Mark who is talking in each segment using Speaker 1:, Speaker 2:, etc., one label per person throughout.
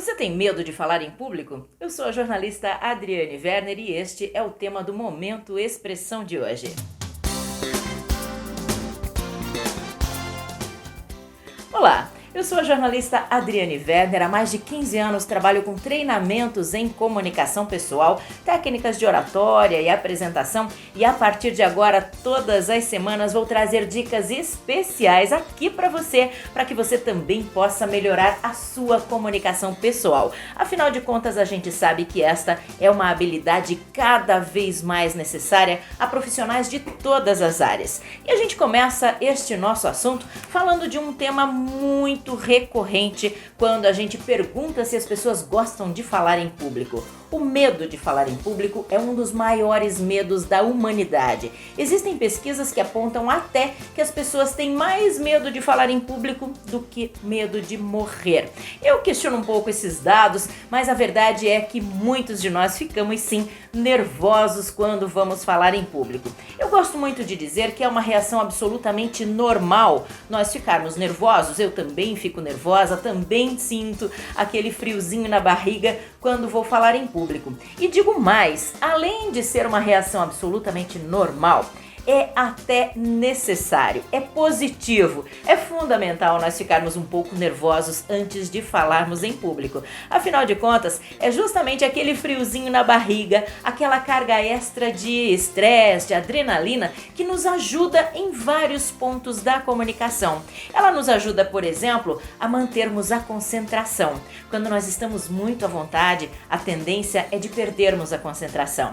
Speaker 1: Você tem medo de falar em público? Eu sou a jornalista Adriane Werner e este é o tema do Momento Expressão de hoje. Olá! Eu sou a jornalista Adriane Werner, há mais de 15 anos trabalho com treinamentos em comunicação pessoal, técnicas de oratória e apresentação e a partir de agora, todas as semanas, vou trazer dicas especiais aqui para que você também possa melhorar a sua comunicação pessoal. Afinal de contas, a gente sabe que esta é uma habilidade cada vez mais necessária a profissionais de todas as áreas. E a gente começa este nosso assunto falando de um tema muito recorrente quando a gente pergunta se as pessoas gostam de falar em público. O medo de falar em público é um dos maiores medos da humanidade. Existem pesquisas que apontam até que as pessoas têm mais medo de falar em público do que medo de morrer. Eu questiono um pouco esses dados, mas a verdade é que muitos de nós ficamos sim nervosos quando vamos falar em público. Eu gosto muito de dizer que é uma reação absolutamente normal nós ficarmos nervosos. Eu também fico nervosa, também sinto aquele friozinho na barriga quando vou falar em público. E digo mais, além de ser uma reação absolutamente normal, é até necessário, é positivo, é fundamental nós ficarmos um pouco nervosos antes de falarmos em público. Afinal de contas, é justamente aquele friozinho na barriga, aquela carga extra de estresse, de adrenalina, que nos ajuda em vários pontos da comunicação. Ela nos ajuda, por exemplo, a mantermos a concentração. Quando nós estamos muito à vontade, a tendência é de perdermos a concentração.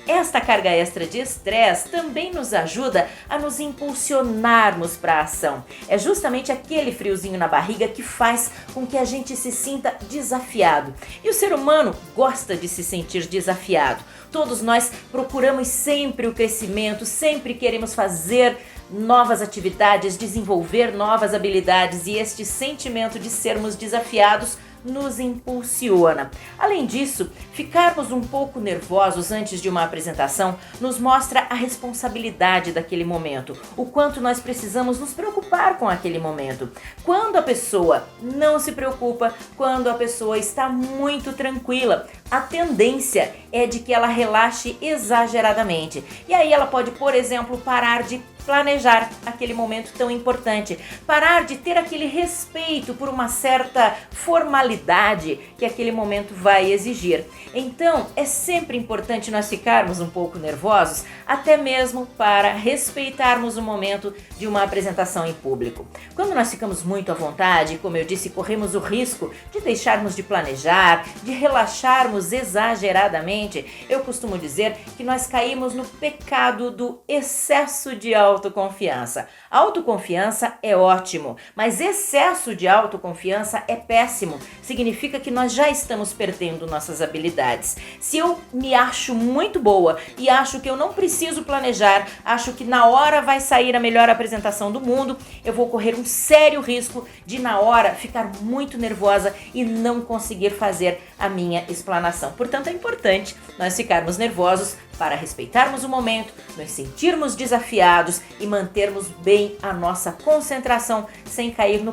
Speaker 1: Esta carga extra de estresse também nos ajuda a nos impulsionarmos para a ação. É justamente aquele friozinho na barriga que faz com que a gente se sinta desafiado. E o ser humano gosta de se sentir desafiado. Todos nós procuramos sempre o crescimento, sempre queremos fazer novas atividades, desenvolver novas habilidades e este sentimento de sermos desafiados nos impulsiona. Além disso, ficarmos um pouco nervosos antes de uma apresentação nos mostra a responsabilidade daquele momento, o quanto nós precisamos nos preocupar com aquele momento. Quando a pessoa não se preocupa, quando a pessoa está muito tranquila, a tendência é de que ela relaxe exageradamente. E aí ela pode, por exemplo, parar de planejar aquele momento tão importante, parar de ter aquele respeito por uma certa formalidade que aquele momento vai exigir. Então, é sempre importante nós ficarmos um pouco nervosos, até mesmo para respeitarmos o momento de uma apresentação em público. Quando nós ficamos muito à vontade, como eu disse, corremos o risco de deixarmos de planejar, de relaxarmos exageradamente. Eu costumo dizer que nós caímos no pecado do excesso de autoconfiança. Autoconfiança é ótimo, mas excesso de autoconfiança é péssimo. Significa que nós já estamos perdendo nossas habilidades. Se eu me acho muito boa e acho que eu não preciso planejar, acho que na hora vai sair a melhor apresentação do mundo, eu vou correr um sério risco de na hora ficar muito nervosa e não conseguir fazer a minha explanação. Portanto, é importante nós ficarmos nervosos para respeitarmos o momento, nos sentirmos desafiados e mantermos bem a nossa concentração sem cair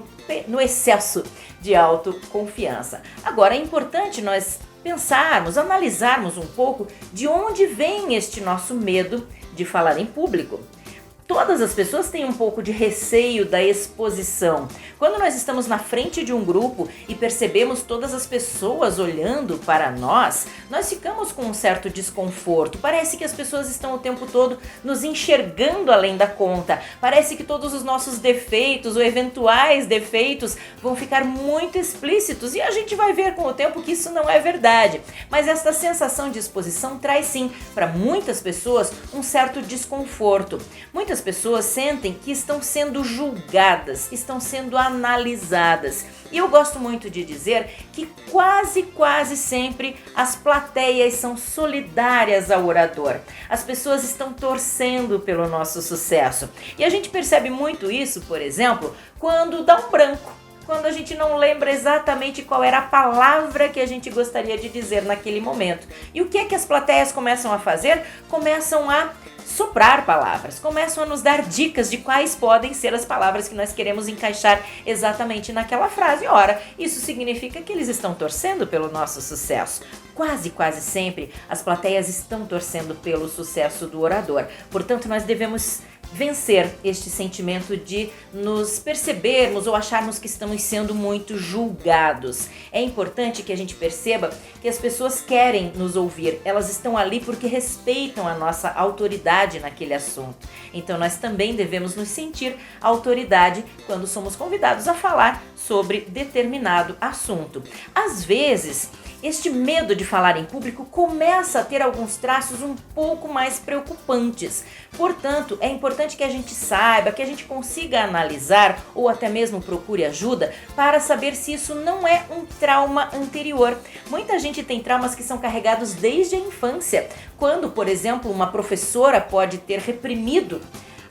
Speaker 1: no excesso de autoconfiança. Agora, é importante nós pensarmos, analisarmos um pouco de onde vem este nosso medo de falar em público. Todas as pessoas têm um pouco de receio da exposição. Quando nós estamos na frente de um grupo e percebemos todas as pessoas olhando para nós, nós ficamos com um certo desconforto. Parece que as pessoas estão o tempo todo nos enxergando além da conta. Parece que todos os nossos defeitos ou eventuais defeitos vão ficar muito explícitos e a gente vai ver com o tempo que isso não é verdade. Mas esta sensação de exposição traz sim, para muitas pessoas, um certo desconforto. Muitas pessoas sentem que estão sendo julgadas, estão sendo analisadas. E eu gosto muito de dizer que quase sempre as plateias são solidárias ao orador. As pessoas estão torcendo pelo nosso sucesso. E a gente percebe muito isso, por exemplo, quando dá um branco. Quando a gente não lembra exatamente qual era a palavra que a gente gostaria de dizer naquele momento. E o que é que as plateias começam a fazer? Começam a soprar palavras, começam a nos dar dicas de quais podem ser as palavras que nós queremos encaixar exatamente naquela frase. Ora, isso significa que eles estão torcendo pelo nosso sucesso. Quase sempre as plateias estão torcendo pelo sucesso do orador. Portanto, nós devemos vencer este sentimento de nos percebermos ou acharmos que estamos sendo muito julgados. É importante que a gente perceba que as pessoas querem nos ouvir, elas estão ali porque respeitam a nossa autoridade naquele assunto. Então nós também devemos nos sentir autoridade quando somos convidados a falar sobre determinado assunto. Às vezes, este medo de falar em público começa a ter alguns traços um pouco mais preocupantes. Portanto, é importante que a gente saiba, que a gente consiga analisar ou até mesmo procure ajuda para saber se isso não é um trauma anterior. Muita gente tem traumas que são carregados desde a infância, quando, por exemplo, uma professora pode ter reprimido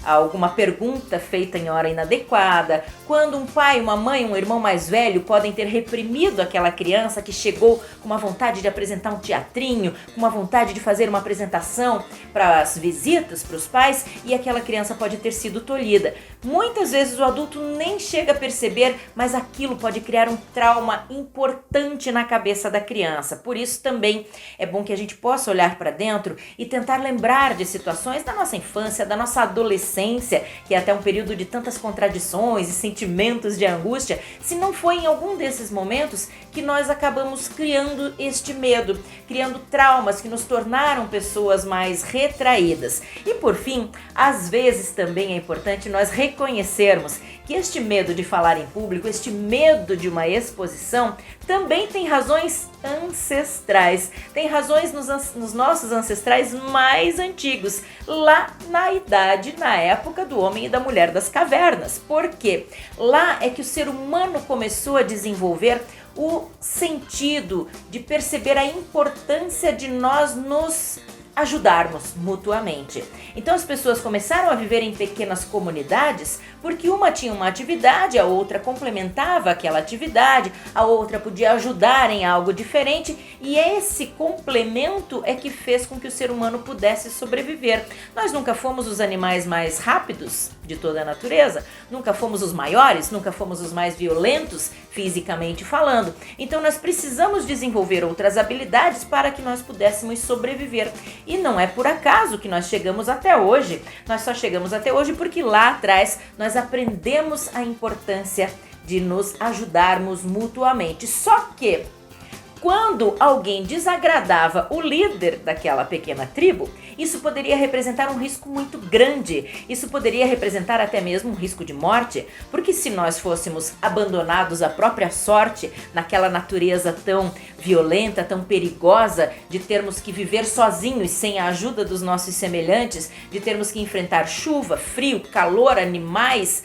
Speaker 1: alguma pergunta feita em hora inadequada, quando um pai, uma mãe, um irmão mais velho podem ter reprimido aquela criança que chegou com uma vontade de apresentar um teatrinho, com uma vontade de fazer uma apresentação para as visitas, para os pais, e aquela criança pode ter sido tolhida. Muitas vezes o adulto nem chega a perceber, mas aquilo pode criar um trauma importante na cabeça da criança. Por isso também é bom que a gente possa olhar para dentro e tentar lembrar de situações da nossa infância, da nossa adolescência, que é até um período de tantas contradições e sentimentos de angústia, se não foi em algum desses momentos que nós acabamos criando este medo, criando traumas que nos tornaram pessoas mais retraídas. E por fim, às vezes também é importante nós reconhecermos que este medo de falar em público, este medo de uma exposição, também tem razões ancestrais, tem razões nos nossos ancestrais mais antigos, lá na época do homem e da mulher das cavernas. Por quê? Lá é que o ser humano começou a desenvolver o sentido de perceber a importância de nós nos ajudarmos mutuamente. Então as pessoas começaram a viver em pequenas comunidades porque uma tinha uma atividade, a outra complementava aquela atividade, a outra podia ajudar em algo diferente, e esse complemento é que fez com que o ser humano pudesse sobreviver. Nós nunca fomos os animais mais rápidos de toda a natureza, nunca fomos os maiores, nunca fomos os mais violentos fisicamente falando. Então nós precisamos desenvolver outras habilidades para que nós pudéssemos sobreviver. E não é por acaso que nós chegamos até hoje. Nós só chegamos até hoje porque lá atrás nós aprendemos a importância de nos ajudarmos mutuamente. Só que quando alguém desagradava o líder daquela pequena tribo, isso poderia representar um risco muito grande. Isso poderia representar até mesmo um risco de morte, porque se nós fôssemos abandonados à própria sorte, naquela natureza tão violenta, tão perigosa, de termos que viver sozinhos sem a ajuda dos nossos semelhantes, de termos que enfrentar chuva, frio, calor, animais,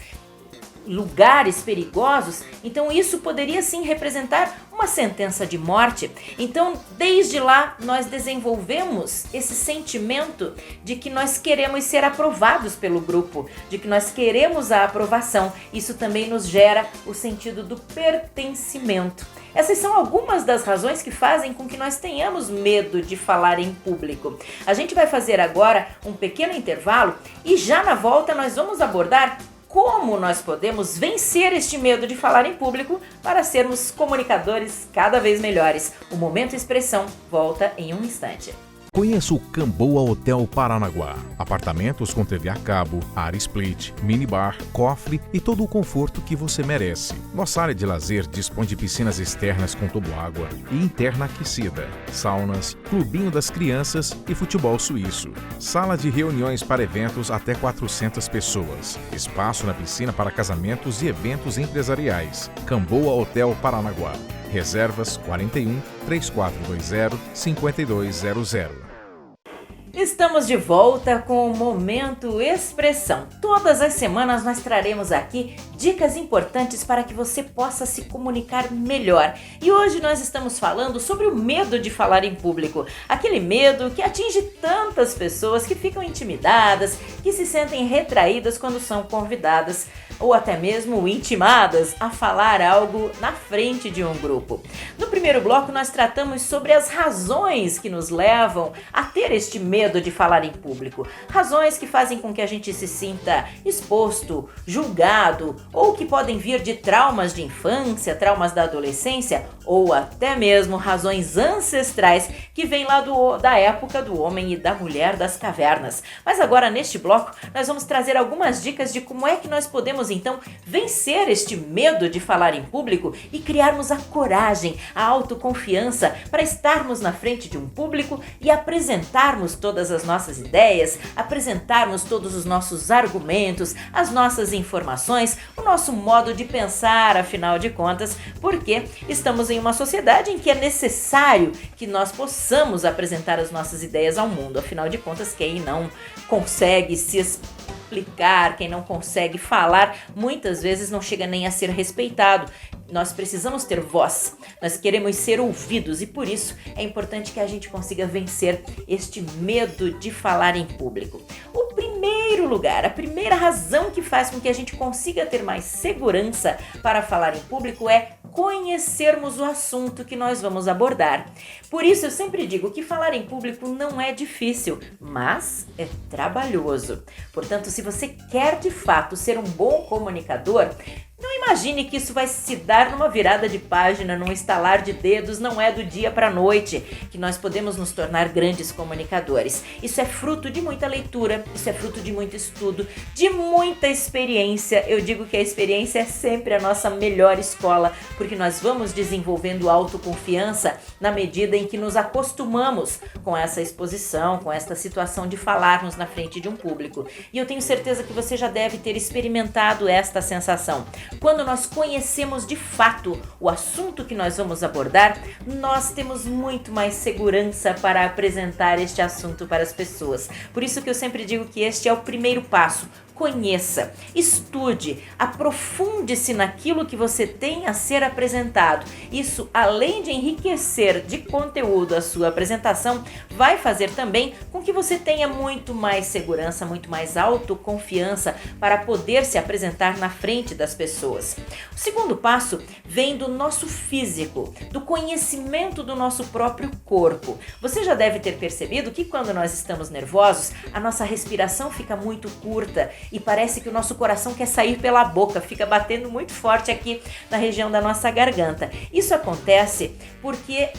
Speaker 1: lugares perigosos, então isso poderia sim representar uma sentença de morte. Então, desde lá, nós desenvolvemos esse sentimento de que nós queremos ser aprovados pelo grupo, de que nós queremos a aprovação. Isso também nos gera o sentido do pertencimento. Essas são algumas das razões que fazem com que nós tenhamos medo de falar em público. A gente vai fazer agora um pequeno intervalo e já na volta nós vamos abordar como nós podemos vencer este medo de falar em público para sermos comunicadores cada vez melhores. O Momento Expressão volta em um instante.
Speaker 2: Conheça o Camboa Hotel Paranaguá. Apartamentos com TV a cabo, área split, minibar, cofre e todo o conforto que você merece. Nossa área de lazer dispõe de piscinas externas com toboágua e interna aquecida, saunas, clubinho das crianças e futebol suíço. Sala de reuniões para eventos até 400 pessoas. Espaço na piscina para casamentos e eventos empresariais. Camboa Hotel Paranaguá. Reservas 41 3420 5200.
Speaker 1: Estamos de volta com o Momento Expressão. Todas as semanas nós traremos aqui dicas importantes para que você possa se comunicar melhor. E hoje nós estamos falando sobre o medo de falar em público. Aquele medo que atinge tantas pessoas que ficam intimidadas, que se sentem retraídas quando são convidadas ou até mesmo intimadas a falar algo na frente de um grupo. No primeiro bloco, nós tratamos sobre as razões que nos levam a ter este medo de falar em público. Razões que fazem com que a gente se sinta exposto, julgado, ou que podem vir de traumas de infância, traumas da adolescência, ou até mesmo razões ancestrais que vêm lá da época do homem e da mulher das cavernas. Mas agora, neste bloco, nós vamos trazer algumas dicas de como é que nós podemos então vencer este medo de falar em público e criarmos a coragem, a autoconfiança para estarmos na frente de um público e apresentarmos todas as nossas ideias, apresentarmos todos os nossos argumentos, as nossas informações, o nosso modo de pensar, afinal de contas, porque estamos em uma sociedade em que é necessário que nós possamos apresentar as nossas ideias ao mundo. Afinal de contas, quem não consegue se explicar, quem não consegue falar, muitas vezes não chega nem a ser respeitado. Nós precisamos ter voz, nós queremos ser ouvidos e por isso é importante que a gente consiga vencer este medo de falar em público. O primeiro lugar, a primeira razão que faz com que a gente consiga ter mais segurança para falar em público é conhecermos o assunto que nós vamos abordar. Por isso eu sempre digo que falar em público não é difícil, mas é trabalhoso. Portanto, se você quer de fato ser um bom comunicador, não imagine que isso vai se dar numa virada de página, num estalar de dedos, não é do dia para a noite que nós podemos nos tornar grandes comunicadores. Isso é fruto de muita leitura, isso é fruto de muito estudo, de muita experiência. Eu digo que a experiência é sempre a nossa melhor escola, porque nós vamos desenvolvendo autoconfiança na medida em que nos acostumamos com essa exposição, com esta situação de falarmos na frente de um público. E eu tenho certeza que você já deve ter experimentado esta sensação. Quando nós conhecemos de fato o assunto que nós vamos abordar, nós temos muito mais segurança para apresentar este assunto para as pessoas. Por isso que eu sempre digo que este é o primeiro passo. Conheça, estude, aprofunde-se naquilo que você tem a ser apresentado. Isso, além de enriquecer de conteúdo a sua apresentação, vai fazer também com que você tenha muito mais segurança, muito mais autoconfiança para poder se apresentar na frente das pessoas. O segundo passo vem do nosso físico, do conhecimento do nosso próprio corpo. Você já deve ter percebido que quando nós estamos nervosos, a nossa respiração fica muito curta e parece que o nosso coração quer sair pela boca, fica batendo muito forte aqui na região da nossa garganta. Isso acontece porque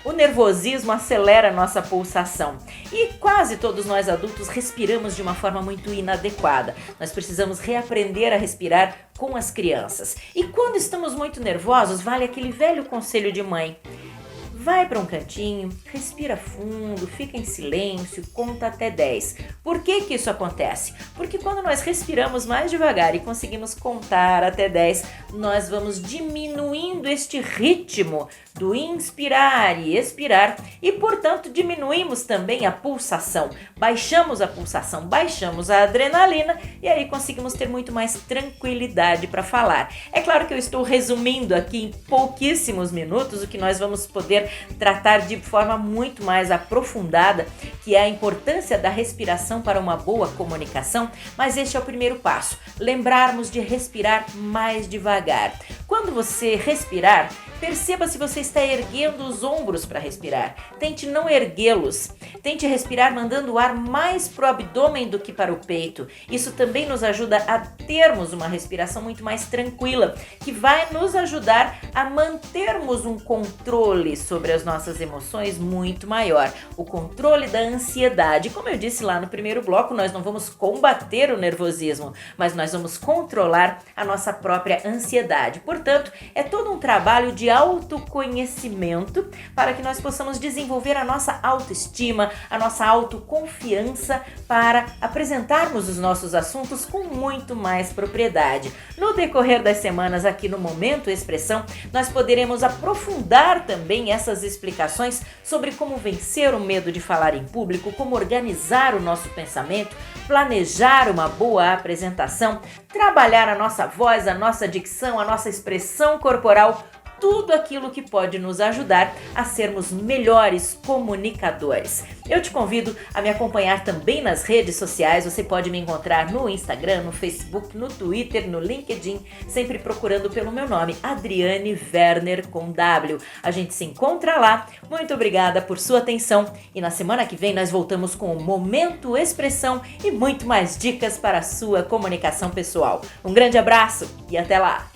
Speaker 1: o nervosismo acelera a nossa pulsação e quase todos nós adultos respiramos de uma forma muito inadequada. Nós precisamos reaprender a respirar com as crianças. E quando estamos muito nervosos, vale aquele velho conselho de mãe. Vai para um cantinho, respira fundo, fica em silêncio, conta até 10. Por que que isso acontece? Porque quando nós respiramos mais devagar e conseguimos contar até 10, nós vamos diminuindo este ritmo do inspirar e expirar e, portanto, diminuímos também a pulsação. Baixamos a pulsação, baixamos a adrenalina e aí conseguimos ter muito mais tranquilidade para falar. É claro que eu estou resumindo aqui em pouquíssimos minutos o que nós vamos poder tratar de forma muito mais aprofundada, que é a importância da respiração para uma boa comunicação, mas este é o primeiro passo, lembrarmos de respirar mais devagar. Quando você respirar, perceba se você está erguendo os ombros para respirar. Tente não erguê-los. Tente respirar mandando o ar mais para o abdômen do que para o peito. Isso também nos ajuda a termos uma respiração muito mais tranquila, que vai nos ajudar a mantermos um controle sobre as nossas emoções muito maior. O controle da ansiedade. Como eu disse lá no primeiro bloco, nós não vamos combater o nervosismo, mas nós vamos controlar a nossa própria ansiedade. Portanto, é todo um trabalho de autoconhecimento para que nós possamos desenvolver a nossa autoestima, a nossa autoconfiança para apresentarmos os nossos assuntos com muito mais propriedade. No decorrer das semanas aqui no Momento Expressão, nós poderemos aprofundar também essas explicações sobre como vencer o medo de falar em público, como organizar o nosso pensamento, planejar uma boa apresentação, trabalhar a nossa voz, a nossa dicção, a nossa expressão corporal, tudo aquilo que pode nos ajudar a sermos melhores comunicadores. Eu te convido a me acompanhar também nas redes sociais. Você pode me encontrar no Instagram, no Facebook, no Twitter, no LinkedIn, sempre procurando pelo meu nome, Adriane Werner com W. A gente se encontra lá. Muito obrigada por sua atenção e na semana que vem nós voltamos com o Momento Expressão e muito mais dicas para a sua comunicação pessoal. Um grande abraço e até lá!